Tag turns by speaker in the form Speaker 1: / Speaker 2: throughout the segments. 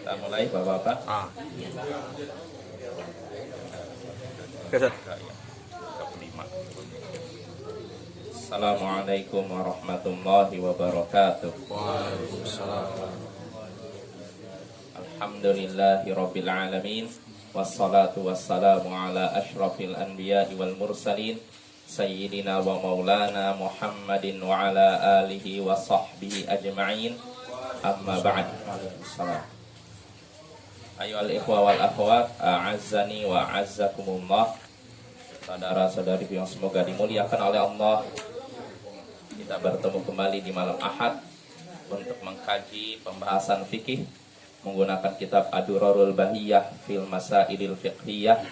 Speaker 1: Kita mulai Bapak-bapak.
Speaker 2: Kesat.
Speaker 1: Assalamualaikum warahmatullahi wabarakatuh.
Speaker 2: Waalaikumsalam.
Speaker 1: Alhamdulillahi rabbil alamin. Wassalatu wassalamu ala ashrafil anbiya'i wal mursalin Sayyidina wa maulana Muhammadin wa ala alihi wa sahbihi ajma'in. Amma ba'd. Waalaikumsalam. Ayyuhal ikhwa wal akhwat, a'azzani wa a'azzakumullah. Saudara-saudari yang semoga dimuliakan oleh Allah, kita bertemu kembali di malam Ahad untuk mengkaji pembahasan fikih menggunakan kitab Ad-Durarul Bahiyah fil Masailil Fiqhiyah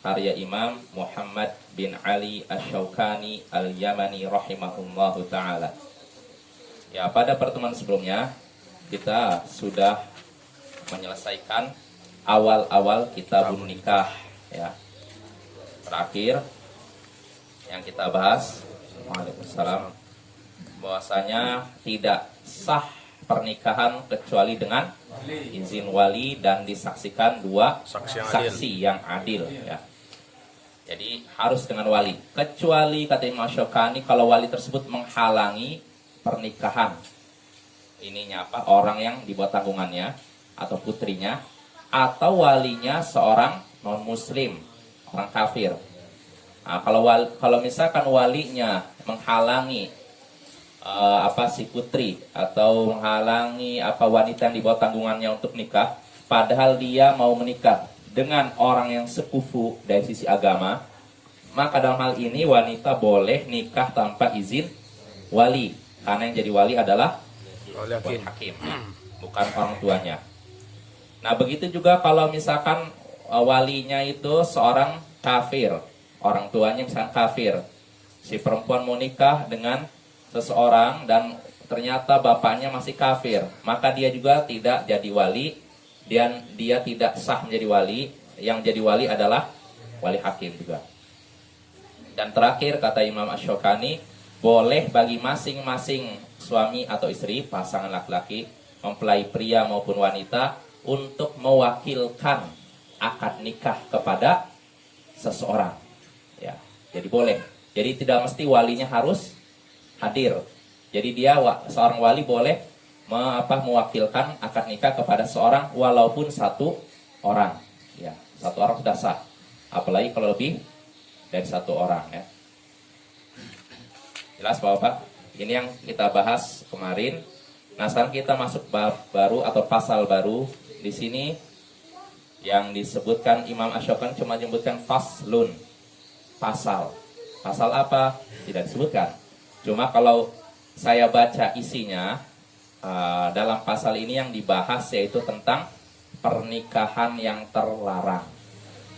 Speaker 1: karya Imam Muhammad bin Ali Asy-Syaukani Al-Yamani rahimahullahu taala. Ya, pada pertemuan sebelumnya kita sudah menyelesaikan awal-awal kitabun nikah ya. Terakhir yang kita bahas, waalaikumsalam, bahwasanya tidak sah pernikahan kecuali dengan izin wali dan disaksikan dua saksi yang adil ya. Jadi harus dengan wali. Kecuali kata Imam Syaukani kalau wali tersebut menghalangi pernikahan ininya apa? Orang yang dibuat tanggungannya atau putrinya, atau walinya seorang non muslim, orang kafir. Nah, kalau misalkan walinya menghalangi si putri atau menghalangi wanita yang dibawa tanggungannya untuk nikah, padahal dia mau menikah dengan orang yang sekufu dari sisi agama, maka dalam hal ini wanita boleh nikah tanpa izin wali, karena yang jadi wali adalah wali hakim, bukan orang tuanya. Nah, begitu juga kalau misalkan walinya itu seorang kafir, orang tuanya misalkan kafir, si perempuan mau nikah dengan seseorang dan ternyata bapaknya masih kafir, maka dia juga tidak jadi wali dan dia tidak sah menjadi wali. Yang jadi wali adalah wali hakim juga. Dan terakhir kata Imam Asy-Syaukani, boleh bagi masing-masing suami atau istri, pasangan laki-laki, mempelai pria maupun wanita, untuk mewakilkan akad nikah kepada seseorang ya. Jadi boleh. Jadi tidak mesti walinya harus hadir. Jadi dia seorang wali boleh mewakilkan akad nikah kepada seorang walaupun satu orang. Ya, satu orang sudah sah. Apalagi kalau lebih dari satu orang ya. Jelas Bapak? Ini yang kita bahas kemarin. Nah, sekarang kita masuk bab baru atau pasal baru. Di sini yang disebutkan Imam Asy-Syaukani cuma menyebutkan faslun. Pasal. Pasal apa? Tidak disebutkan. Cuma kalau saya baca isinya, dalam pasal ini yang dibahas yaitu tentang pernikahan yang terlarang.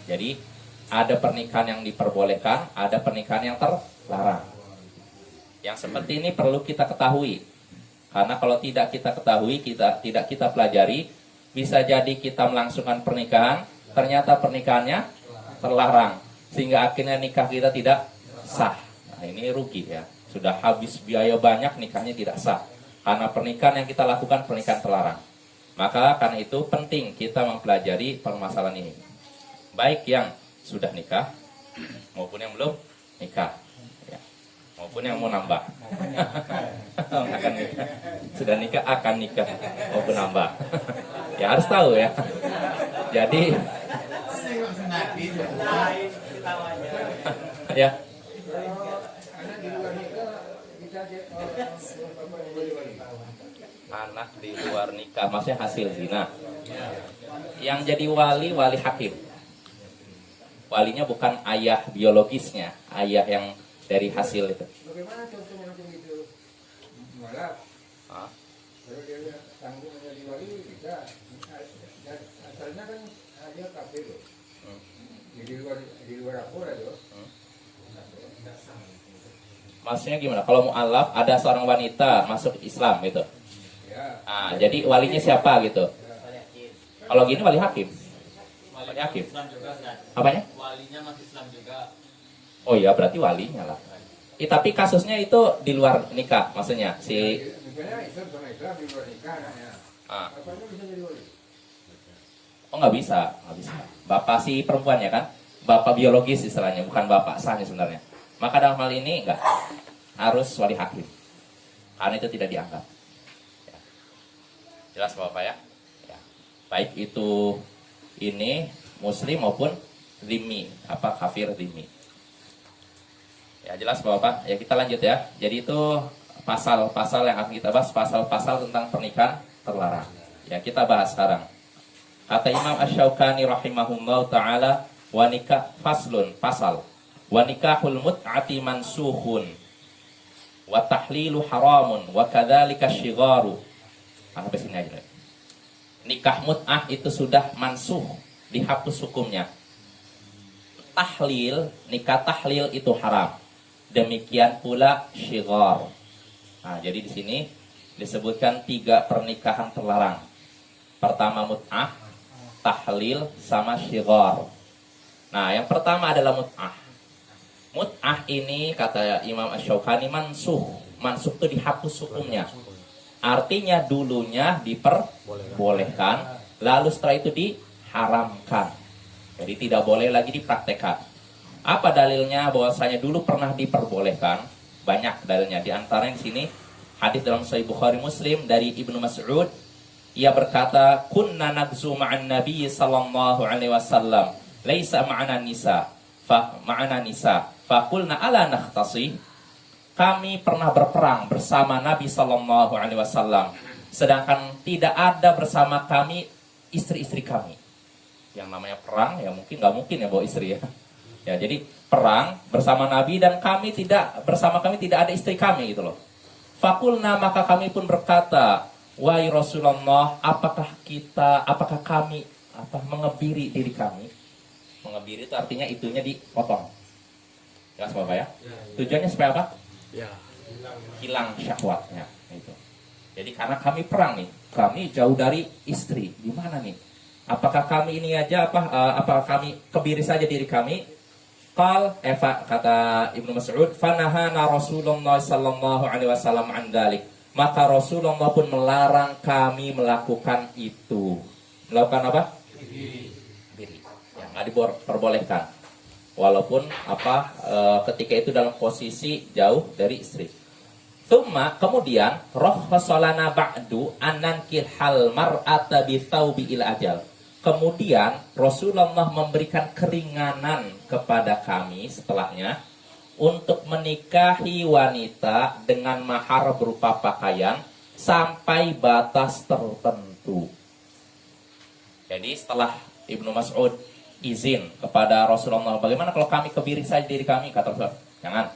Speaker 1: Jadi ada pernikahan yang diperbolehkan, ada pernikahan yang terlarang. Yang seperti ini perlu kita ketahui. Karena kalau tidak kita ketahui, tidak kita pelajari, bisa jadi kita melangsungkan pernikahan, ternyata pernikahannya terlarang, sehingga akhirnya nikah kita tidak sah. Nah, ini rugi ya. Sudah habis biaya banyak, nikahnya tidak sah. Karena pernikahan yang kita lakukan pernikahan terlarang. Maka karena itu penting kita mempelajari permasalahan ini. Baik yang sudah nikah maupun yang belum nikah. Ya. Maupun yang mau nambah. Akan nikah. Sudah nikah akan nikah maupun nambah. Ya harus tahu ya. Jadi ya. Anak di luar nikah, maksudnya hasil zina. Yang jadi wali hakim. Walinya bukan ayah biologisnya, ayah yang dari hasil itu.
Speaker 3: Bagaimana contohnya macam itu? Mualaf. Kalau dia tanggung menjadi wali tidak. Asalnya kan dia kafir loh. Di luar aku lah tuh.
Speaker 1: Maksudnya gimana? Kalau mu'alaf ada seorang wanita masuk Islam gitu.
Speaker 3: Ya.
Speaker 1: Jadi walinya siapa gitu? Kalau gini wali hakim. Wali hakim. Apanya?
Speaker 4: Walinya masih Islam juga.
Speaker 1: Oh iya, berarti walinya lah. Tapi kasusnya itu di luar nikah, maksudnya si
Speaker 3: Misalnya Islam sama Islam di luar nikah anaknya. Apanya bisa jadi wali?
Speaker 1: Oh nggak bisa, nggak bisa. Bapak si perempuan ya kan, bapak biologis istilahnya, bukan bapak sahnya sebenarnya. Maka dalam hal ini enggak, harus wali hakim, karena itu tidak dianggap. Ya. Jelas bapak ya? Ya. Baik itu ini muslim maupun dhimmi, apa kafir dhimmi. Ya jelas bapak. Ya kita lanjut ya. Jadi itu pasal-pasal yang akan kita bahas, pasal-pasal tentang pernikahan terlarang. Ya kita bahas sekarang. Kata Imam Asy-Syaukani rahimahullah ta'ala, wa nikah faslun, pasal. Wa nikahul mut'ati mansukhun. Wa tahlilu haramun. Wa kadzalika syigharu. Sampai sini aja. Nikah mut'ah itu sudah mansuh, dihapus hukumnya. Tahlil, nikah tahlil itu haram. Demikian pula syighar. Nah, jadi di sini disebutkan 3 pernikahan terlarang. Pertama mut'ah, tahlil sama syighar. Nah, yang pertama adalah mut'ah. Mut'ah ini kata Imam Asy-Syaukani mansuh. Mansuh itu dihapus hukumnya. Artinya dulunya diperbolehkan, lalu setelah itu diharamkan. Jadi tidak boleh lagi dipraktekkan. Apa dalilnya bahwasanya dulu pernah diperbolehkan? Banyak dalilnya. Di antaranya di sini hadis dalam Sahih Bukhari Muslim dari Ibnu Mas'ud. Ia berkata, "Kunna nagzu ma'an Nabi sallallahu alaihi wasallam, laisa ma'ana nisa, fa qulna ala nakhtasi." Kami pernah berperang bersama Nabi sallallahu alaihi wasallam, sedangkan tidak ada bersama kami istri-istri kami. Yang namanya perang ya mungkin nggak mungkin ya bawa istri ya. Ya, jadi perang bersama Nabi dan kami tidak ada istri kami gitu loh. Fakulna, maka kami pun berkata, wahai Rasulullah, apakah kami mengebiri diri kami? Mengebiri itu artinya itunya dipotong. Jelas Bapak ya? Tujuannya supaya apa?
Speaker 2: Ya.
Speaker 1: Hilang syahwatnya itu. Jadi karena kami perang nih, kami jauh dari istri. Gimana nih? Apakah kami ini aja apakah kami kebiri saja diri kami? Kata Ibnu Mas'ud, fanahana Rasulullah sallallahu alaihi wasallam an dzalik. Maka Rasulullah pun melarang kami melakukan itu. Melakukan apa? Kebiri. Yang nggak diperbolehkan. Walaupun ketika itu dalam posisi jauh dari istri. Tsumma kemudian rakhhasalana ba'du anankil hal mar'ata bi thawbil ajal. Kemudian Rasulullah memberikan keringanan kepada kami setelahnya untuk menikahi wanita dengan mahar berupa pakaian sampai batas tertentu. Jadi setelah Ibnu Mas'ud izin kepada Rasulullah, bagaimana kalau kami kebiri saja diri kami, kata Rasulullah, jangan.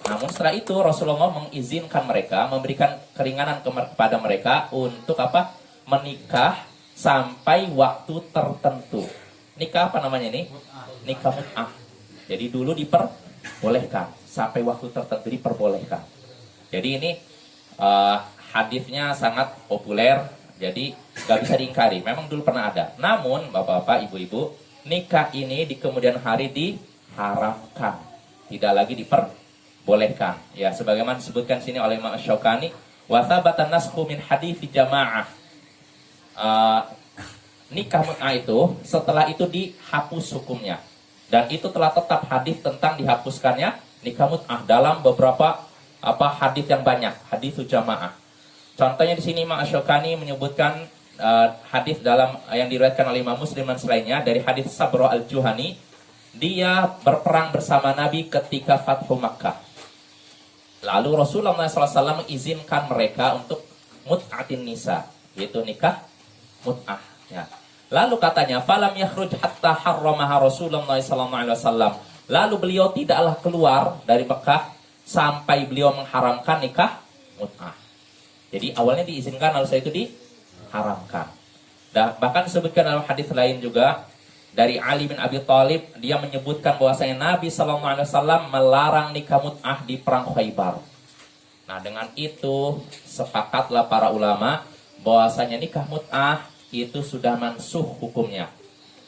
Speaker 1: Namun setelah itu Rasulullah mengizinkan mereka, memberikan keringanan kepada mereka untuk apa? Menikah sampai waktu tertentu. Nikah apa namanya ini? Nikah mut'ah. Jadi dulu diperbolehkan sampai waktu tertentu diperbolehkan. Jadi ini hadisnya sangat populer. Jadi gak bisa diingkari. Memang dulu pernah ada. Namun bapak-bapak, ibu-ibu, nikah ini di kemudian hari diharamkan. Tidak lagi diperbolehkan. Ya, sebagaimana disebutkan sini oleh Imam Asy-Syaukani, wa thabata naskhu min hadits jamaah. Nikah mut'ah itu setelah itu dihapus hukumnya, dan itu telah tetap hadis tentang dihapuskannya nikah mut'ah dalam beberapa hadis yang banyak, hadits jamaah. Contohnya di sini Imam Asy-Syaukani menyebutkan hadis dalam yang diriwayatkan oleh Imam Muslim dan selainnya dari hadis Sabro al-Juhani. Dia berperang bersama Nabi ketika Fathu Makkah. Lalu Rasulullah SAW mengizinkan mereka untuk mut'atin nisa, yaitu nikah mut'ah. Ya. Lalu katanya, falam yakhruj hatta harramaha Rasulullah SAW. Lalu beliau tidaklah keluar dari Mekah sampai beliau mengharamkan nikah mut'ah. Jadi awalnya diizinkan, lalu setelah itu diharamkan. Dan bahkan disebutkan dalam hadis lain juga dari Ali bin Abi Thalib, dia menyebutkan bahwasanya Nabi SAW melarang nikah mut'ah di perang Khaybar. Nah, dengan itu sepakatlah para ulama bahwasanya nikah mut'ah itu sudah mansuh hukumnya,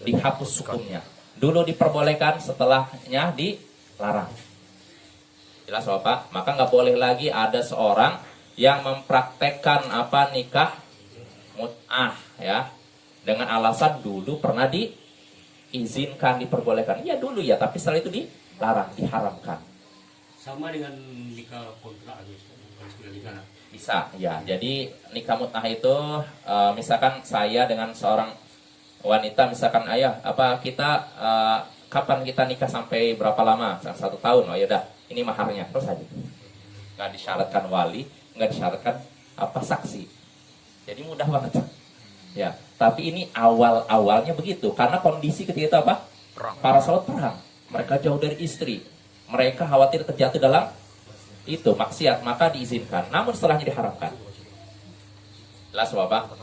Speaker 1: dihapus hukumnya. Dulu diperbolehkan, setelahnya dilarang. Jelas Bapak? Maka nggak boleh lagi ada seorang yang mempraktekkan nikah mut'ah, ya. dengan alasan dulu pernah diizinkan, diperbolehkan. Ya dulu ya, tapi setelah itu dilarang, diharamkan.
Speaker 5: Sama dengan nikah kontrak gitu, bukan sudah nikah.
Speaker 1: Bisa, ya. Jadi nikah mut'ah itu misalkan saya dengan seorang wanita, misalkan ayah, kapan kita nikah sampai berapa lama? 1 tahun. Oh ya udah, ini maharnya, terus aja. Nggak disyaratkan wali, nggak disyaratkan saksi. Jadi mudah banget. Ya, tapi ini awalnya begitu, karena kondisi ketika itu apa?
Speaker 2: Perang.
Speaker 1: Para sahabat perang, mereka jauh dari istri, mereka khawatir terjatuh dalam itu maksiat, maka diizinkan. Namun setelahnya diharamkan. Jelas Bapak?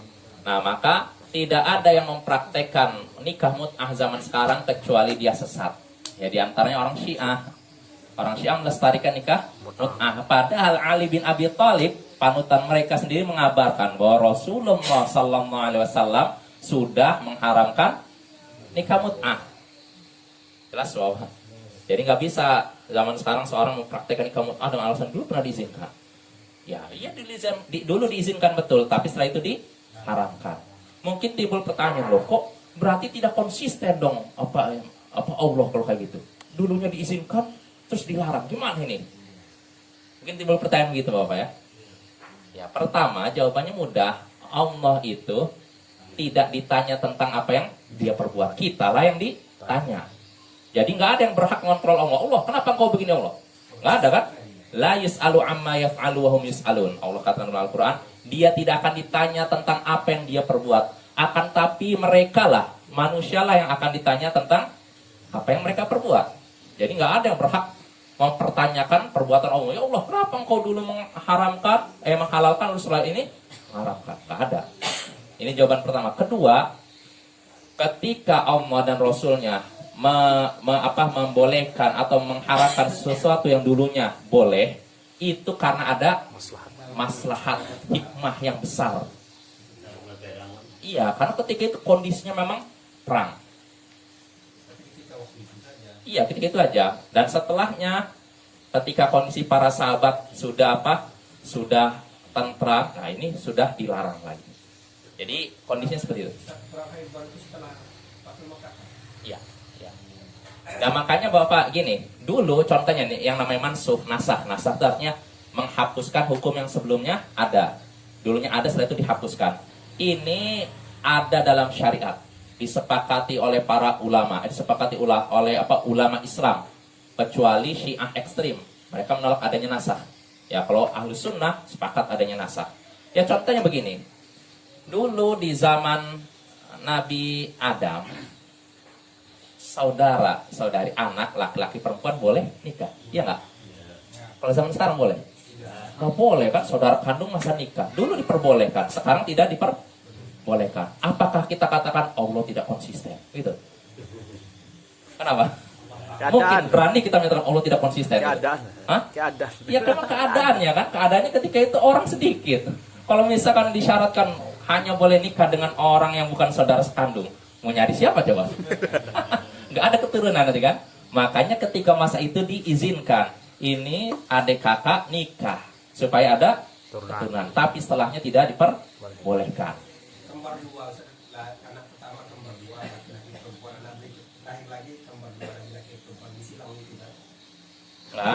Speaker 1: Nah, maka tidak ada yang mempraktekkan nikah mut'ah zaman sekarang kecuali dia sesat. Ya, diantaranya orang Syiah. Orang Syiah melestarikan nikah mut'ah. Padahal Ali bin Abi Thalib, panutan mereka sendiri, mengabarkan bahwa Rasulullah SAW sudah mengharamkan nikah mut'ah. Jelas Bapak? Jadi nggak bisa zaman sekarang seorang mempraktekkan nikah mut'ah dengan alasan dulu pernah diizinkan. Ya, dulu diizinkan betul, tapi setelah itu diharamkan. Mungkin timbul pertanyaan, loh kok berarti tidak konsisten dong apa Allah kalau kayak gitu. Dulunya diizinkan terus dilarang, gimana ini? Mungkin timbul pertanyaan gitu Bapak ya. Ya, pertama jawabannya mudah. Allah itu tidak ditanya tentang apa yang dia perbuat, kita lah yang ditanya. Jadi nggak ada yang berhak ngontrol Allah. Allah, kenapa engkau begini Allah? Nggak ada kan? La yus'alu amma yaf'alu wa hum yus'alun. Allah katakan dalam Al-Quran, dia tidak akan ditanya tentang apa yang dia perbuat. Akan tapi mereka lah, manusia lah yang akan ditanya tentang apa yang mereka perbuat. Jadi nggak ada yang berhak mempertanyakan perbuatan Allah. Ya Allah, kenapa engkau dulu menghalalkan, lalu setelah ini mengharamkan? Nggak ada. Ini jawaban pertama. Kedua, ketika Allah dan Rasulnya membolehkan atau mengharamkan sesuatu yang dulunya boleh, itu karena ada maslahat hikmah yang besar. Iya, karena ketika itu kondisinya memang perang. Iya, ketika itu aja. Dan setelahnya, ketika kondisi para sahabat sudah tentram, nah ini sudah dilarang lagi. Jadi kondisinya seperti itu. Iya. Dan makanya Bapak gini, dulu contohnya nih yang namanya mansukh, nasakh itu artinya menghapuskan hukum yang sebelumnya ada. Dulunya ada, setelah itu dihapuskan. Ini ada dalam syariat, disepakati oleh para ulama, disepakati oleh ulama Islam, kecuali Syiah ekstrim. Mereka menolak adanya nasakh. Ya, kalau Ahlus Sunnah sepakat adanya nasakh. Ya, contohnya begini. Dulu di zaman Nabi Adam, saudari anak laki-laki perempuan boleh nikah, iya nggak? Kalau zaman sekarang boleh? Nggak boleh kan, saudara kandung masa nikah. Dulu diperbolehkan, sekarang tidak diperbolehkan. Apakah kita katakan Allah tidak konsisten? Gitu. Kenapa?
Speaker 2: Keadaan.
Speaker 1: Mungkin berani kita menyatakan Allah tidak konsisten.
Speaker 2: Keadaan.
Speaker 1: Hah?
Speaker 2: Keadaan.
Speaker 1: Ya memang keadaannya kan, keadaannya ketika itu orang sedikit. Kalau misalkan disyaratkan hanya boleh nikah dengan orang yang bukan saudara sekandung, mau nyari siapa coba? Nggak ada keturunan nanti kan. Makanya ketika masa itu diizinkan, ini adik kakak nikah supaya ada keturunan. Tapi setelahnya tidak diperbolehkan.
Speaker 6: Kembar dua, anak pertama kembar dua, laki-laki perempuan, anak lahir lagi kembar dua, laki-laki perempuan, disilang itu kan?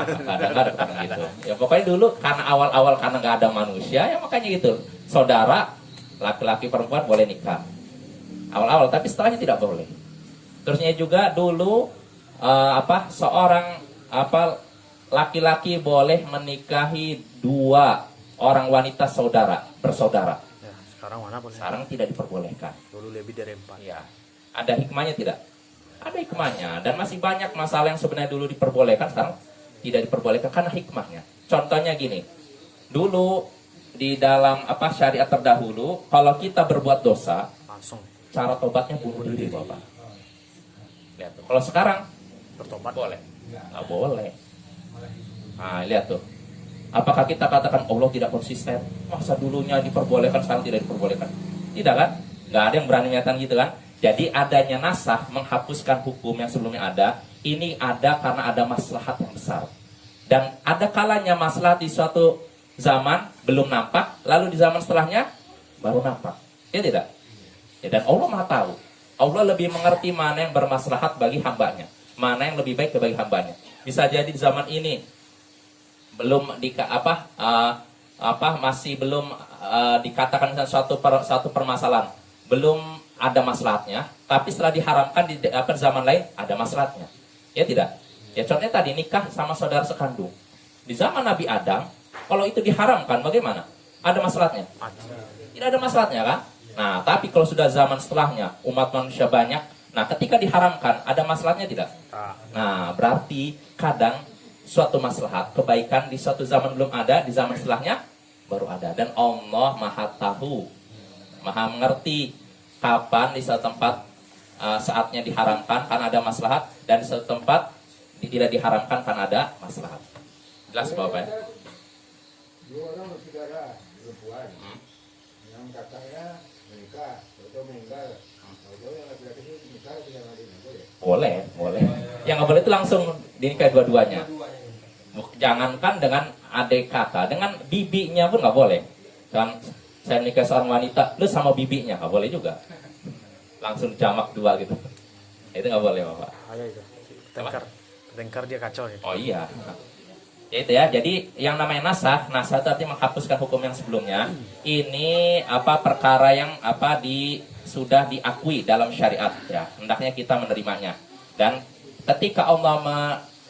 Speaker 1: Nggak ada karena gitu. Ya pokoknya dulu karena awal-awal karena nggak ada manusia, ya makanya gitu. Saudara laki-laki perempuan boleh nikah awal-awal, tapi setelahnya tidak boleh. Terusnya juga dulu seorang laki-laki boleh menikahi 2 orang wanita bersaudara.
Speaker 2: Ya, sekarang mana boleh?
Speaker 1: Sekarang tidak diperbolehkan.
Speaker 2: Dulu lebih dari 4.
Speaker 1: Ya, ada hikmahnya tidak? Ada hikmahnya, dan masih banyak masalah yang sebenarnya dulu diperbolehkan, sekarang tidak diperbolehkan karena hikmahnya. Contohnya gini, dulu di dalam syariat terdahulu, kalau kita berbuat dosa,
Speaker 2: Langsung
Speaker 1: cara tobatnya bunuh diri Bapak. Lihat tuh. Kalau sekarang
Speaker 2: bertobat.
Speaker 1: boleh? Nggak boleh. Nah, lihat tuh. Apakah kita katakan Allah tidak konsisten? Masa dulunya diperbolehkan, sekarang tidak diperbolehkan? Tidak kan? Nggak ada yang berani menyatakan gitu kan? Jadi adanya nasakh menghapuskan hukum yang sebelumnya ada, ini ada karena ada maslahat yang besar. Dan ada kalanya maslahat di suatu zaman belum nampak, lalu di zaman setelahnya baru nampak. Ya tidak? Ya, dan Allah Maha tahu. Allah lebih mengerti mana yang bermaslahat bagi hambanya, mana yang lebih baik bagi hambanya. Bisa jadi di zaman ini belum masih belum dikatakan suatu permasalahan, belum ada maslahatnya, tapi setelah diharamkan di zaman lain ada maslahatnya. Ya tidak? Ya contohnya tadi nikah sama saudara sekandung. Di zaman Nabi Adam, kalau itu diharamkan bagaimana? Ada maslahatnya? Tidak ada maslahatnya kan? Nah, tapi kalau sudah zaman setelahnya, umat manusia banyak, nah ketika diharamkan, ada maslahatnya tidak? Nah, berarti kadang suatu maslahat, kebaikan di suatu zaman belum ada, di zaman setelahnya baru ada. Dan Allah Maha tahu, Maha mengerti kapan di suatu tempat saatnya diharamkan karena ada maslahat, dan di suatu tempat tidak diharamkan karena ada maslahat. Jelas Bapak ya?
Speaker 3: Dua orang bersaudara perempuan yang kakaknya menikah, atau meninggal, atau yang laki-laki itu menikah tidak boleh.
Speaker 1: Boleh. Yang nggak boleh itu langsung dinikahi dua-duanya. Jangankan dengan adik kakak, dengan bibinya pun nggak boleh. Kan saya nikah seorang wanita, lu sama bibinya nggak boleh juga. Langsung jamak dua gitu. Itu nggak boleh Bapak.
Speaker 2: Itu. Tengkar dia kacau ya.
Speaker 1: Oh iya. Ya itu ya. Jadi yang namanya nasakh itu artinya menghapuskan hukum yang sebelumnya. Ini perkara yang sudah diakui dalam syariat ya. Hendaknya kita menerimanya. Dan ketika Allah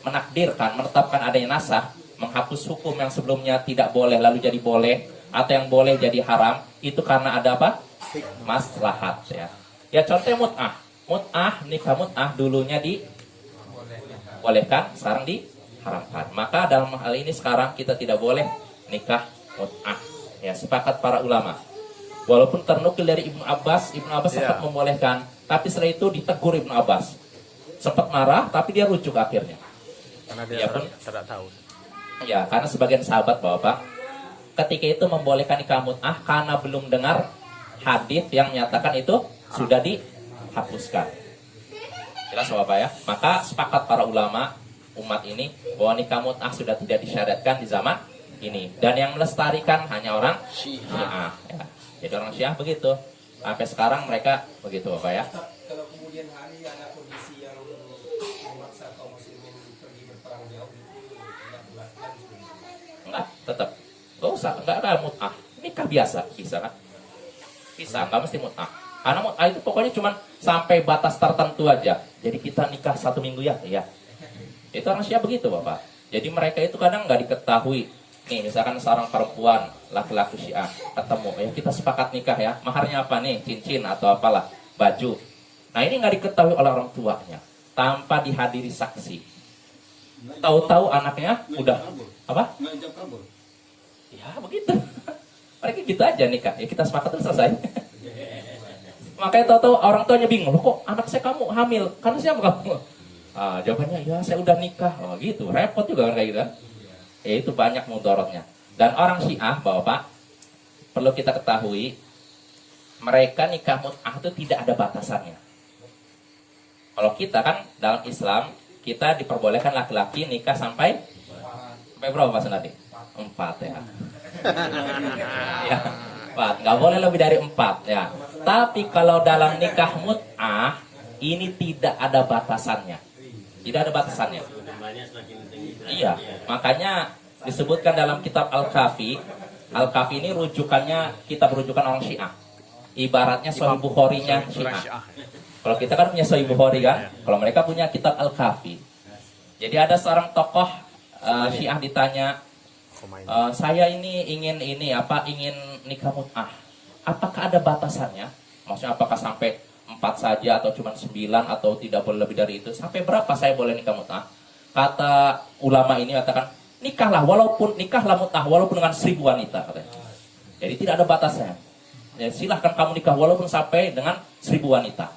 Speaker 1: menakdirkan, menetapkan adanya nasakh, menghapus hukum yang sebelumnya tidak boleh lalu jadi boleh, atau yang boleh jadi haram, itu karena ada apa? Maslahat ya. Ya contohnya nikah mut'ah dulunya dibolehkan, sekarang diharamkan. Maka dalam hal ini sekarang kita tidak boleh nikah mut'ah. Ya, sepakat para ulama. Walaupun ternukil dari Ibnu Abbas sempat membolehkan, tapi setelah itu ditegur Ibnu Abbas. Sempat marah, tapi dia rujuk akhirnya.
Speaker 2: Karena dia
Speaker 1: pun
Speaker 2: tidak tahu.
Speaker 1: Ya, karena sebagian sahabat Bapak ketika itu membolehkan nikah mut'ah karena belum dengar hadis yang menyatakan itu sudah dihapuskan. Jelas Bapak ya? Maka sepakat para ulama umat ini bahwa nikah mut'ah sudah tidak disyariatkan di zaman ini. Dan yang melestarikan hanya orang Syiah. Ya. Jadi orang Syiah begitu. Sampai sekarang mereka begitu Bapak ya.
Speaker 6: Kalau kemudian hari ada kondisi yang memaksa kaum muslimin pergi berperang jauh, tidak dilakukan.
Speaker 1: Enggak, tetap. Enggak usah, enggak mut'ah. Nikah biasa, bisa kan? Bisa, enggak mesti mut'ah. Karena mut'ah itu pokoknya cuma sampai batas tertentu aja. Jadi kita nikah 1 minggu ya, iya. Itu orang Syiah begitu Bapak. Jadi mereka itu kadang nggak diketahui. Nih misalkan seorang perempuan, laki-laki Syiah ketemu, ya kita sepakat nikah ya. Maharnya apa nih? Cincin atau apalah, baju. Nah ini nggak diketahui oleh orang tuanya, tanpa dihadiri saksi. Tahu-tahu anaknya udah apa? Ya begitu. Mereka gitu aja nikah. Ya kita sepakat terus selesai. Makanya tahu-tahu orang tuanya bingung, loh kok anak saya kamu hamil? Karena siapa kamu? Jawabannya ya saya udah nikah. Oh gitu, repot juga kan kayak gitu kan. Ya itu banyak mudaratnya. Dan orang Syiah Bapak perlu kita ketahui, mereka nikah mut'ah itu tidak ada batasannya. Kalau kita kan dalam Islam kita diperbolehkan laki-laki nikah sampai berapa Pak Sunadi? 4 ya. Ya, 4. Nggak boleh lebih dari 4 ya. Tapi kalau dalam nikah mut'ah ini tidak ada batasannya. Tidak ada batasannya. Iya, makanya disebutkan dalam kitab Al-Kafi. Al-Kafi ini rujukannya, kitab rujukan orang Syiah. Ibaratnya Sahih Bukhari-nya Syiah. Kalau kita kan punya Sahih Bukhari kan, kalau mereka punya kitab Al-Kafi. Jadi ada seorang tokoh Syiah ditanya, saya ini ingin nikah mut'ah. Apakah ada batasannya? Maksudnya apakah sampai 4 saja atau cuma 9 atau tidak boleh lebih dari itu? Sampai berapa saya boleh nikah mut'ah? Kata ulama ini katakan, nikahlah mut'ah walaupun dengan 1000 wanita katanya. Jadi tidak ada batasnya. Ya, silahkan kamu nikah walaupun sampai dengan 1000 wanita.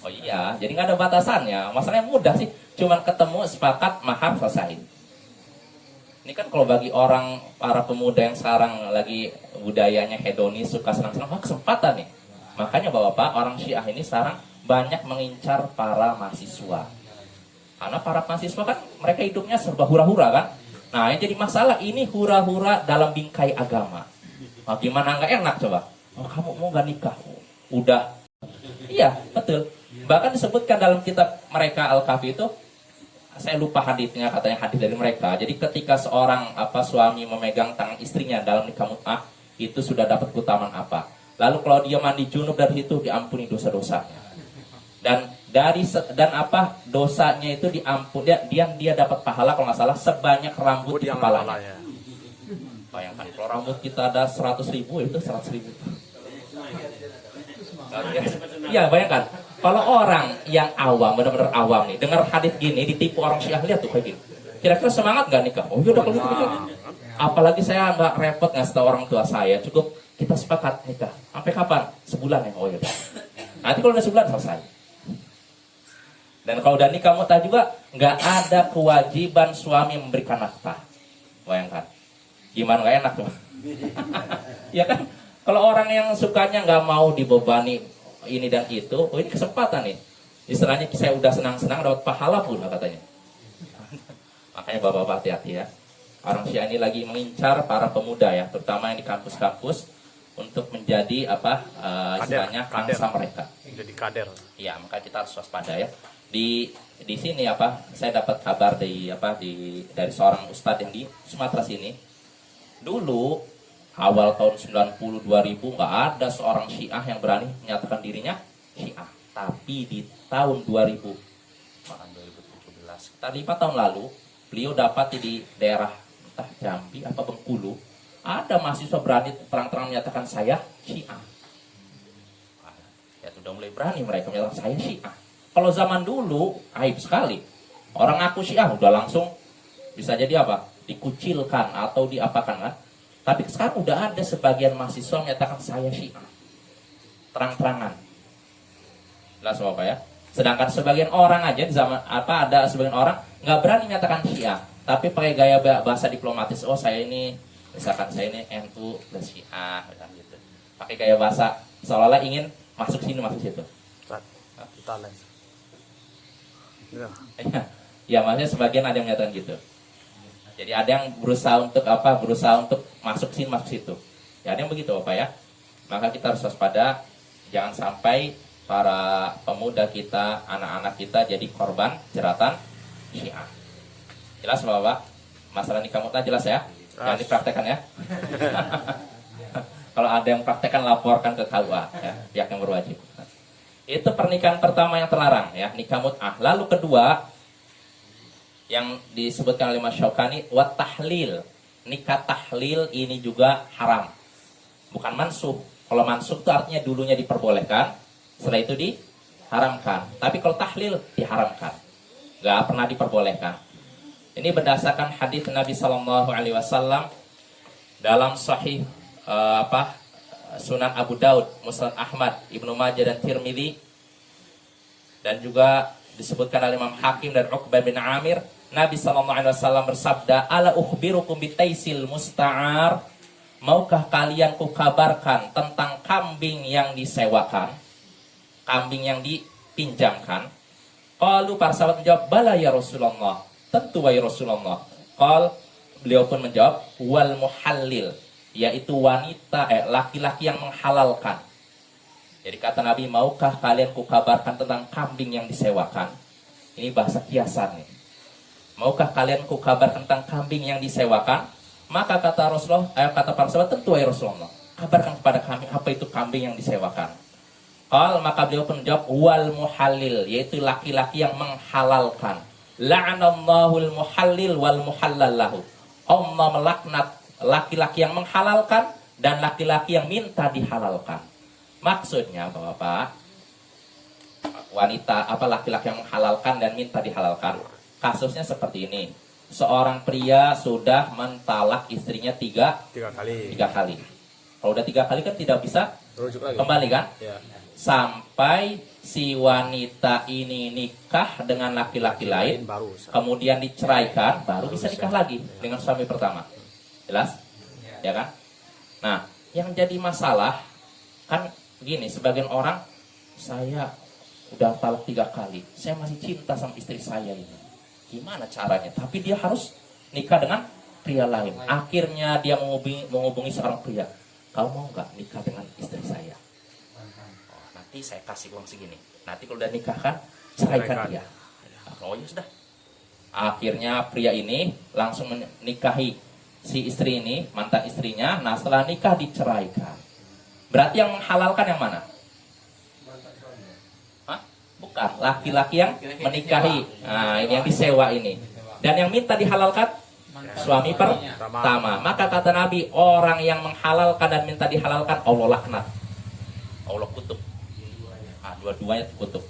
Speaker 1: Oh iya, jadi nggak ada batasannya. Masalahnya mudah sih, cuman ketemu sepakat mahar selesai. Ini kan kalau bagi para pemuda yang sekarang lagi budayanya hedonis, suka senang-senang, kesempatan nih. Makanya Bapak, orang Syiah ini sekarang banyak mengincar para mahasiswa. Karena para mahasiswa kan mereka hidupnya serba hura-hura kan. Nah yang jadi masalah ini hura-hura dalam bingkai agama. Gimana nggak enak coba? Oh, kamu mau nggak nikah? Udah. Iya, betul. Bahkan disebutkan dalam kitab mereka Al-Kahfi itu, saya lupa hadisnya, katanya hadis dari mereka. Jadi ketika seorang suami memegang tangan istrinya dalam nikah mut'ah, itu sudah dapat keutamaan apa? Lalu kalau dia mandi junub dari situ diampuni dosa-dosanya. Dosanya itu diampuni, dia dapat pahala kalau nggak salah sebanyak rambut di kepalanya. Bayangkan kalau rambut kita ada 100.000, itu 100.000. Iya, bayangkan. Kalau orang yang awam, benar-benar awam nih, dengar hadis gini, ditipu orang Syiah, lihat tuh kayak gini. Kira-kira semangat nggak nikah? Oh iya udah kalau gitu. Apalagi saya nggak repot ngasih tahu orang tua saya, cukup kita sepakat nikah. Sampai kapan? Sebulan ya. Oh iya. Nanti kalau udah sebulan selesai. Dan kalau udah nikah mut'ah juga nggak ada kewajiban suami memberikan nafkah. Bayangkan. Gimana nggak enak tuh? Ya kan? Kalau orang yang sukanya nggak mau dibebani ini dan itu, oh ini kesempatan nih. Istilahnya saya udah senang-senang dapat pahala pun katanya. Makanya bapak-bapak hati-hati ya. Orang Syiah ini lagi mengincar para pemuda ya, terutama yang di kampus-kampus untuk menjadi istilahnya bangsa mereka.
Speaker 2: Jadi kader.
Speaker 1: Iya, maka kita harus waspada ya. Di sini saya dapat kabar dari seorang ustadz yang di Sumatera sini. Dulu awal tahun 90 2000 nggak ada seorang Syiah yang berani menyatakan dirinya Syiah. Tapi di tahun 2017, tadi 4 tahun lalu, beliau dapat di daerah entah Jambi apa Bengkulu, ada mahasiswa berani terang-terang menyatakan saya Syiah. Ya sudah mulai berani mereka menyatakan saya Syiah. Kalau zaman dulu aib sekali. Orang ngaku Syiah udah langsung bisa jadi dikucilkan atau diapakan kan. Tapi sekarang udah ada sebagian mahasiswa menyatakan saya Syiah. Terang-terangan. Jelas Bapak ya. Sedangkan sebagian orang aja di zaman ada sebagian orang nggak berani menyatakan Syiah, tapi pakai gaya bahasa diplomatis. Oh, saya ini misalkan saya ini NU dan Syiah gitu. Pakai gaya bahasa seolah-olah ingin masuk sini masuk situ.
Speaker 2: Kita live.
Speaker 1: Ya, maksudnya sebagian ada yang menyatakan gitu. Jadi ada yang berusaha untuk masuk sini masuk situ. Ya ada yang begitu Bapak ya. Maka kita harus waspada, jangan sampai para pemuda kita, anak-anak kita jadi korban jeratan Syiah. Jelas Bapak? Masalah nikah mut'ah jelas ya? Jangan dipraktekkan ya. Kalau ada yang praktekkan laporkan ke KUA ya, pihak yang berwajib. Itu pernikahan pertama yang terlarang ya, nikah mut'ah. Lalu kedua yang disebutkan oleh Mas Syaukani, wat tahlil. Nikah tahlil ini juga haram. Bukan mansuh. Kalau mansuh itu artinya dulunya diperbolehkan, setelah itu diharamkan. Tapi kalau tahlil diharamkan. Gak pernah diperbolehkan. Ini berdasarkan hadis Nabi Sallallahu Alaihi Wasallam dalam Sahih Sunan Abu Daud, Musnad Ahmad, Ibnu Majah dan Tirmidzi, dan juga disebutkan oleh Imam Hakim dan Uqbah bin Amir. Nabi Sallallahu Alaihi Wasallam bersabda, ala ukhbirukum bitaisil musta'ar, maukah kalian kukabarkan tentang kambing yang disewakan, kambing yang dipinjamkan? Qalu, para sahabat menjawab, bala ya Rasulullah, tentu wahai Rasulullah. Beliau pun menjawab, wal muhallil, yaitu wanita laki-laki yang menghalalkan. Jadi kata Nabi, maukah kalian kukabarkan tentang kambing yang disewakan? Ini bahasa kiasan nih. Maukah kalian kukabarkan tentang kambing yang disewakan? Maka kata Rasulullah, kata para sahabat, tentu wahai Rasulullah, kabarkan kepada kami apa itu kambing yang disewakan. Maka beliau pun menjawab, wal muhallil, yaitu laki-laki yang menghalalkan. La'anallahul muhallil wal muhallallahu. Allah melaknat laki-laki yang menghalalkan dan laki-laki yang minta dihalalkan. Maksudnya Bapak, wanita laki-laki yang menghalalkan dan minta dihalalkan. Kasusnya seperti ini. Seorang pria sudah mentalak istrinya tiga kali. Kalau udah 3 kali kan tidak bisa kembali kan?
Speaker 2: Ya.
Speaker 1: Sampai si wanita ini nikah dengan laki-laki lain, kemudian diceraikan, baru bisa nikah lagi dengan suami pertama. Jelas? Ya kan? Nah, yang jadi masalah kan begini, sebagian orang, saya udah talak 3 kali, saya masih cinta sama istri saya ini. Gimana caranya? Tapi dia harus nikah dengan pria lain. Akhirnya dia menghubungi seorang pria. kau mau nggak nikah dengan istri saya? Oh, nanti saya kasih uang segini. Nanti kalau udah nikah kan, ceraikan dia. Oh ya sudah. Akhirnya pria ini langsung menikahi si istri ini, mantan istrinya. Nah setelah nikah diceraikan. Berarti yang menghalalkan yang mana? Hah? Bukan, laki-laki yang menikahi. Nah ini yang disewa ini. Dan yang minta dihalalkan suami pertama. Maka kata Nabi, orang yang menghalalkan dan minta dihalalkan, Allah laknat, Allah kutuk. Nah, dua-duanya kutuk.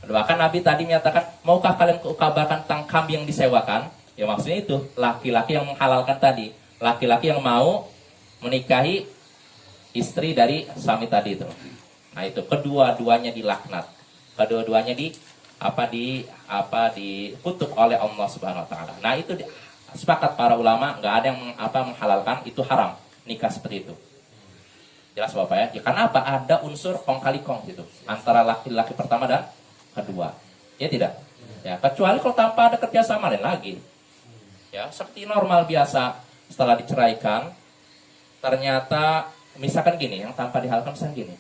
Speaker 1: Bahkan Nabi tadi menyatakan, maukah kalian kabarkan tentang kambing yang disewakan? Ya maksudnya itu, laki-laki yang menghalalkan tadi, laki-laki yang mau menikahi istri dari suami tadi itu. Nah itu kedua-duanya dilaknat, kedua-duanya dikutuk oleh Allah Subhanahu Wa Taala. Nah itu sepakat para ulama, nggak ada yang menghalalkan, itu haram nikah seperti itu. Jelas Bapak ya? Karena apa? Ada unsur kong kali kong gitu antara laki-laki pertama dan kedua, ya tidak? Ya kecuali kalau tanpa ada kerjasama lain lagi. Ya seperti normal biasa, setelah diceraikan, ternyata misalkan gini, yang tanpa dihalalkan misalkan gini.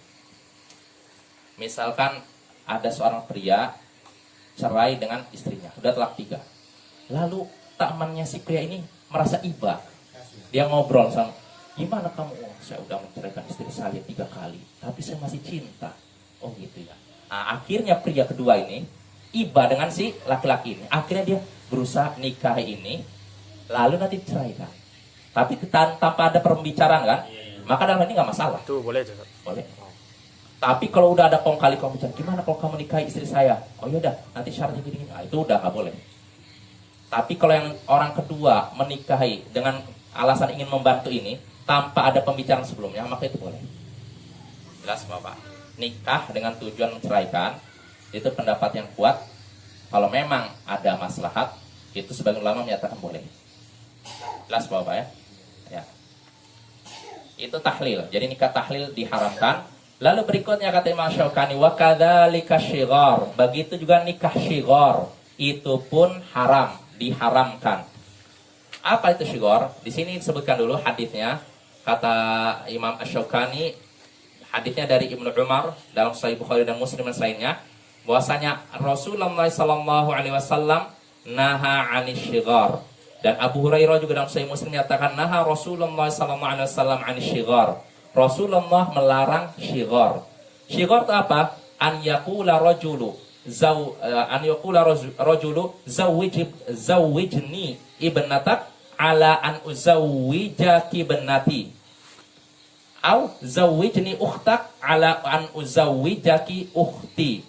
Speaker 1: Misalkan ada seorang pria cerai dengan istrinya, udah talak 3. Lalu temannya si pria ini merasa iba, dia ngobrol sama, gimana kamu? Oh, saya udah menceraikan istri saya 3 kali, tapi saya masih cinta. Oh gitu ya. Nah, akhirnya pria kedua ini iba dengan si laki-laki ini. Akhirnya dia berusaha nikahi ini, lalu nanti ceraikan. Tapi tanpa ada pembicaraan kan, maka dalam ini nggak masalah.
Speaker 2: Itu boleh aja.
Speaker 1: Boleh. Tapi kalau udah ada kong kali kong bicara, gimana kalau kamu nikahi istri saya? Oh yaudah, nanti syaratnya gini. Nah, itu udah nggak boleh. Tapi kalau yang orang kedua menikahi dengan alasan ingin membantu ini, tanpa ada pembicaraan sebelumnya, maka itu boleh. Jelas Bapak? Nikah dengan tujuan menceraikan, itu pendapat yang kuat. Kalau memang ada maslahat, itu sebagian ulama menyatakan boleh. Jelas Bapak ya? Ya. Itu tahlil. Jadi nikah tahlil diharamkan. Lalu berikutnya kata Imam Syaukani, wa kadzalika syighar. Begitu juga nikah syighar, itu pun haram, diharamkan. Apa itu syighar? Di sini disebutkan dulu hadisnya. Kata Imam Syaukani, hadisnya dari Ibnu Umar dalam Sahih Bukhari dan Muslim dan lainnya, bahwasanya Rasulullah sallallahu alaihi wasallam naha 'anil syighar. Dan Abu Hurairah juga dalam Sahih Muslim menyatakan naha Rasulullah sallallahu alaihi wasallam 'anil syighar. Rasulullah melarang syighar. Syighar itu apa? An yaqula rajulu zawwijni ibnatak ala an uzawwijaki ibnati. Au zawwijni ukhtak ala an uzawwijaki ukhti.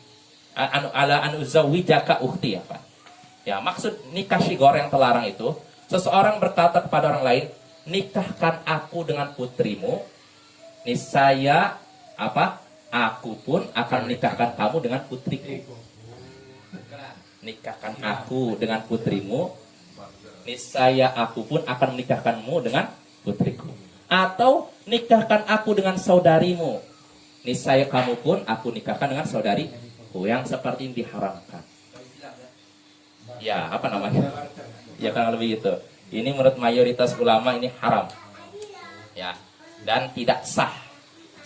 Speaker 1: Ala an uzawwijaka ukhti apa? Ya, maksud nikah syighar yang terlarang itu, seseorang berkata kepada orang lain, nikahkan aku dengan putrimu, niscaya apa? Aku pun akan menikahkan kamu dengan putriku. Nikahkan aku dengan putrimu, niscaya aku pun akan menikahkanmu dengan putriku. Atau nikahkan aku dengan saudarimu, niscaya kamu pun aku nikahkan dengan saudariku. Yang seperti ini diharamkan. Ya, apa namanya? Ya kan lebih itu. Ini menurut mayoritas ulama ini haram. Ya, dan tidak sah.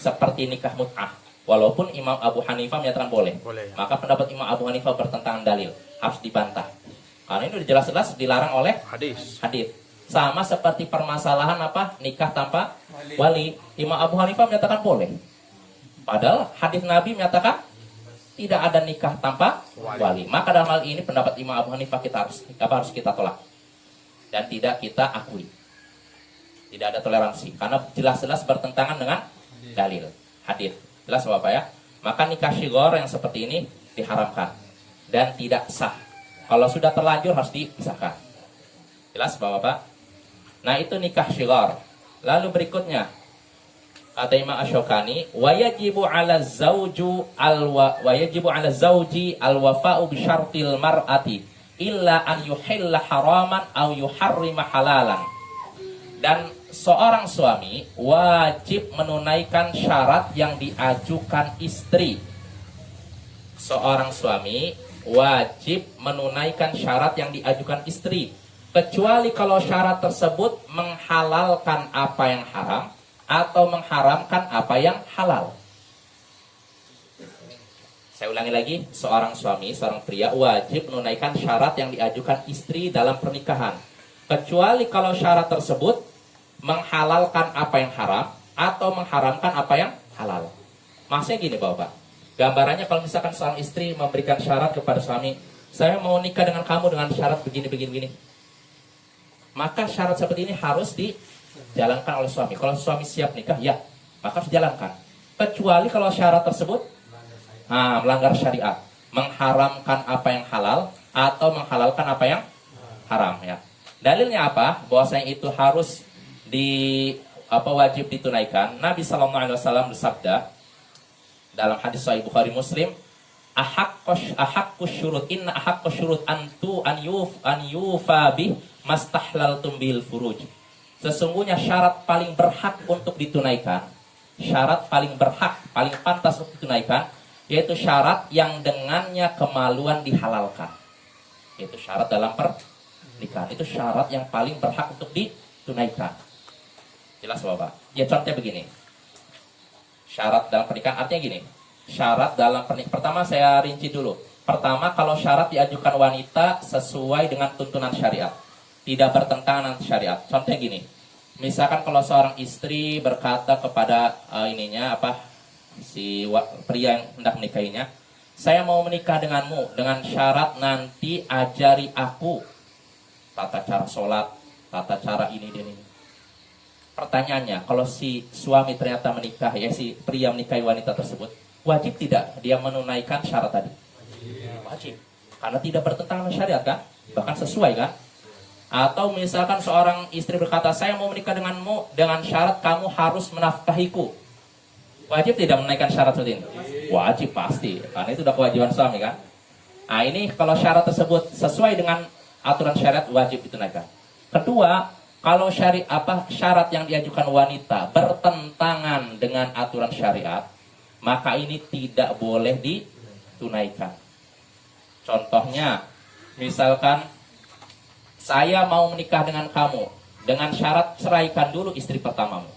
Speaker 1: Seperti nikah mut'ah. Walaupun Imam Abu Hanifah menyatakan boleh.
Speaker 2: Boleh ya.
Speaker 1: Maka pendapat Imam Abu Hanifah bertentangan dalil, harus dibantah. Karena ini sudah jelas-jelas dilarang oleh
Speaker 2: Hadis.
Speaker 1: Sama seperti permasalahan apa? Nikah tanpa wali. Imam Abu Hanifah menyatakan boleh. Padahal hadis Nabi menyatakan tidak ada nikah tanpa wali. Maka dalam hal ini pendapat Imam Abu Hanifah harus kita tolak dan tidak kita akui. Tidak ada toleransi karena jelas-jelas bertentangan dengan dalil hadis. Jelas Bapak ya? Maka nikah syighar yang seperti ini diharamkan dan tidak sah. Kalau sudah terlanjur harus dipisahkan. Jelas Bapak? Nah itu nikah syighar. Lalu berikutnya kata Imam Asy-Syaukani, wajibu 'ala zawji al-wafa'u bi syartil mar'ati illa an yuhilla haraman aw yuharrima halalan. Dan seorang suami wajib menunaikan syarat yang diajukan istri. Seorang suami wajib menunaikan syarat yang diajukan istri, kecuali kalau syarat tersebut menghalalkan apa yang haram atau mengharamkan apa yang halal. Saya ulangi lagi, seorang suami, seorang pria wajib menunaikan syarat yang diajukan istri dalam pernikahan. Kecuali kalau syarat tersebut menghalalkan apa yang haram atau mengharamkan apa yang halal. Maksudnya gini Bapak, gambarannya kalau misalkan seorang istri memberikan syarat kepada suami, saya mau nikah dengan kamu dengan syarat begini. Maka syarat seperti ini harus dijalankan oleh suami. Kalau suami siap nikah, ya, maka harus dijalankan. Kecuali kalau syarat tersebut melanggar syariat, mengharamkan apa yang halal atau menghalalkan apa yang haram, ya. Dalilnya apa? Bahwasanya itu harus wajib ditunaikan. Nabi SAW bersabda dalam hadis Sahih Bukhari Muslim, ahaqqus syurut inna ahaqqus syurut an yufa bih mastahlaltum bil furuj. Sesungguhnya syarat paling berhak untuk ditunaikan, syarat paling berhak, paling pantas untuk ditunaikan, yaitu syarat yang dengannya kemaluan dihalalkan. Itu syarat dalam pernikahan, itu syarat yang paling berhak untuk ditunaikan. Jelas Bapak? Ya contohnya begini. Syarat dalam pernikahan artinya gini. Syarat dalam pernikahan, pertama saya rinci dulu. Pertama, kalau syarat diajukan wanita sesuai dengan tuntunan syariat, tidak bertentangan dengan syariat. Contohnya gini. Misalkan kalau seorang istri berkata kepada si pria yang hendak menikahinya, saya mau menikah denganmu dengan syarat nanti ajari aku tata cara sholat, tata cara ini dan ini. Pertanyaannya, kalau si suami ternyata menikah, si pria menikahi wanita tersebut, wajib tidak dia menunaikan syarat tadi? Wajib. Karena tidak bertentangan dengan syariat kan? Bahkan sesuai kan? Atau misalkan seorang istri berkata, saya mau menikah denganmu dengan syarat kamu harus menafkahiku. Wajib tidak menunaikan syarat seperti ini? Wajib pasti, karena itu sudah kewajiban suami kan? Nah ini kalau syarat tersebut sesuai dengan aturan syariat, wajib ditunaikan. Kedua, kalau syarat yang diajukan wanita bertentangan dengan aturan syariat, maka ini tidak boleh ditunaikan. Contohnya, misalkan saya mau menikah dengan kamu dengan syarat ceraikan dulu istri pertamamu.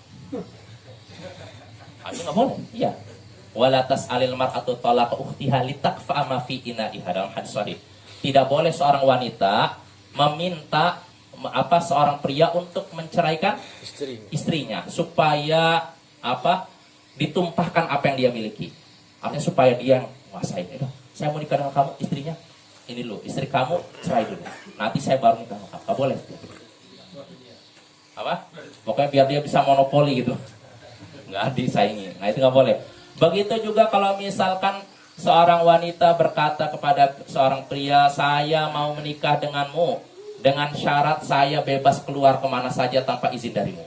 Speaker 1: Itu nggak boleh. Iya. Wala tas'alil mar'atu talaqa ukhtiha litakfa ma fi ina'iha, dalam hadis sahih. Tidak boleh seorang wanita meminta seorang pria untuk menceraikan istrinya supaya ditumpahkan apa yang dia miliki. Artinya supaya dia yang menguasai. Saya mau nikah dengan kamu, istrinya ini loh, istri kamu cerai dulu. Nanti saya baru nikah dengan kamu. Nggak boleh. Pokoknya biar dia bisa monopoli gitu. Nggak disaingi. Nah itu nggak boleh. Begitu juga kalau misalkan seorang wanita berkata kepada seorang pria, saya mau menikah denganmu dengan syarat saya bebas keluar kemana saja tanpa izin darimu.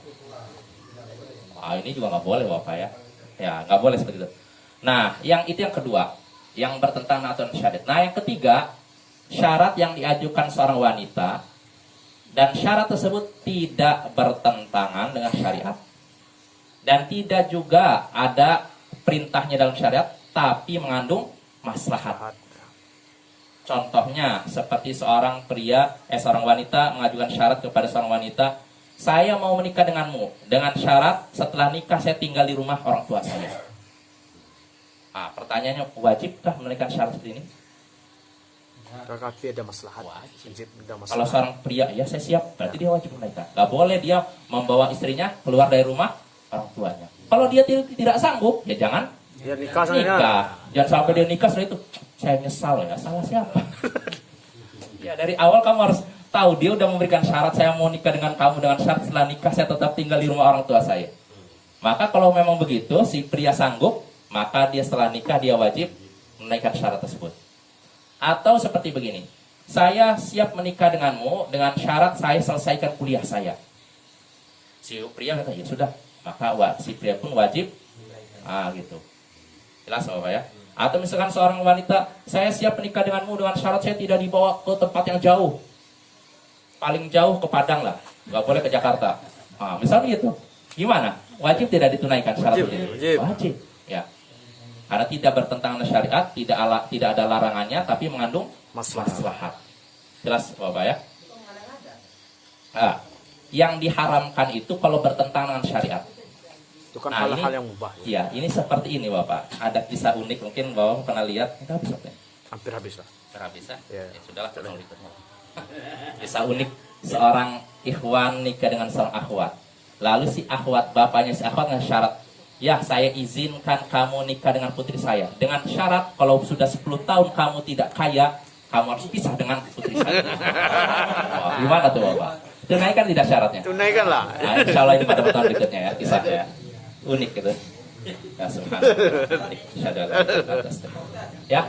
Speaker 1: Ini juga nggak boleh Bapak ya. Ya nggak boleh seperti itu. Nah yang kedua, yang bertentangan aturan syariat. Nah yang ketiga, syarat yang diajukan seorang wanita dan syarat tersebut tidak bertentangan dengan syariat dan tidak juga ada perintahnya dalam syariat, tapi mengandung maslahat. Contohnya seperti seorang wanita mengajukan syarat kepada seorang wanita, saya mau menikah denganmu dengan syarat setelah nikah saya tinggal di rumah orang tua saya. Pertanyaannya, wajibkah menunaikan syarat seperti ini?
Speaker 2: Tapi ada maslahat.
Speaker 1: Wajib. Kalau seorang pria, ya saya siap, berarti dia wajib menunaikan. Gak boleh dia membawa istrinya keluar dari rumah orang tuanya. Kalau dia tidak sanggup, ya jangan nikah. Jangan sampai dia nikah setelah itu, saya nyesal ya, salah siapa? Ya dari awal kamu harus tahu, dia udah memberikan syarat, saya mau nikah dengan kamu dengan syarat setelah nikah saya tetap tinggal di rumah orang tua saya. Maka kalau memang begitu, si pria sanggup, maka dia setelah nikah dia wajib menunaikan syarat tersebut. Atau seperti begini, saya siap menikah denganmu dengan syarat saya selesaikan kuliah saya. Si pria kata, ya sudah, maka si pria pun wajib gitu. Jelas Bapak ya? Atau misalkan seorang wanita, saya siap menikah denganmu dengan syarat saya tidak dibawa ke tempat yang jauh. Paling jauh ke Padang lah, nggak boleh ke Jakarta. Misalnya gitu. Gimana? Wajib tidak ditunaikan syarat ini? Wajib. Ya. Karena tidak bertentangan dengan syariat, tidak ada larangannya, tapi mengandung maslahat. Jelas Bapak ya? Yang diharamkan itu kalau bertentangan dengan syariat.
Speaker 2: Itu kan
Speaker 1: Nah,
Speaker 2: hal-hal
Speaker 1: ini-
Speaker 2: yang mubah.
Speaker 1: Iya, ini seperti ini Bapak. Ada kisah unik mungkin Bapak pernah lihat. Kita habis Pak, ya?
Speaker 2: Hampir habis lah.
Speaker 1: Habis ya?
Speaker 2: Iya.
Speaker 1: Ya sudahlah, kita berikutnya. Kisah unik seorang ikhwan nikah dengan seorang akhwat. Lalu si akhwat, bapaknya si akhwat dengan syarat, ya saya izinkan kamu nikah dengan putri saya. Dengan syarat kalau sudah 10 tahun kamu tidak kaya, kamu harus pisah dengan putri saya. Wah, gimana tuh Bapak? Tunaikan tidak syaratnya?
Speaker 2: Tunaikan lah.
Speaker 1: Nah, insya Allah ini pada pertemuan berikutnya ya kisahnya ya. Unik gitu. Ya subhanallah. Ya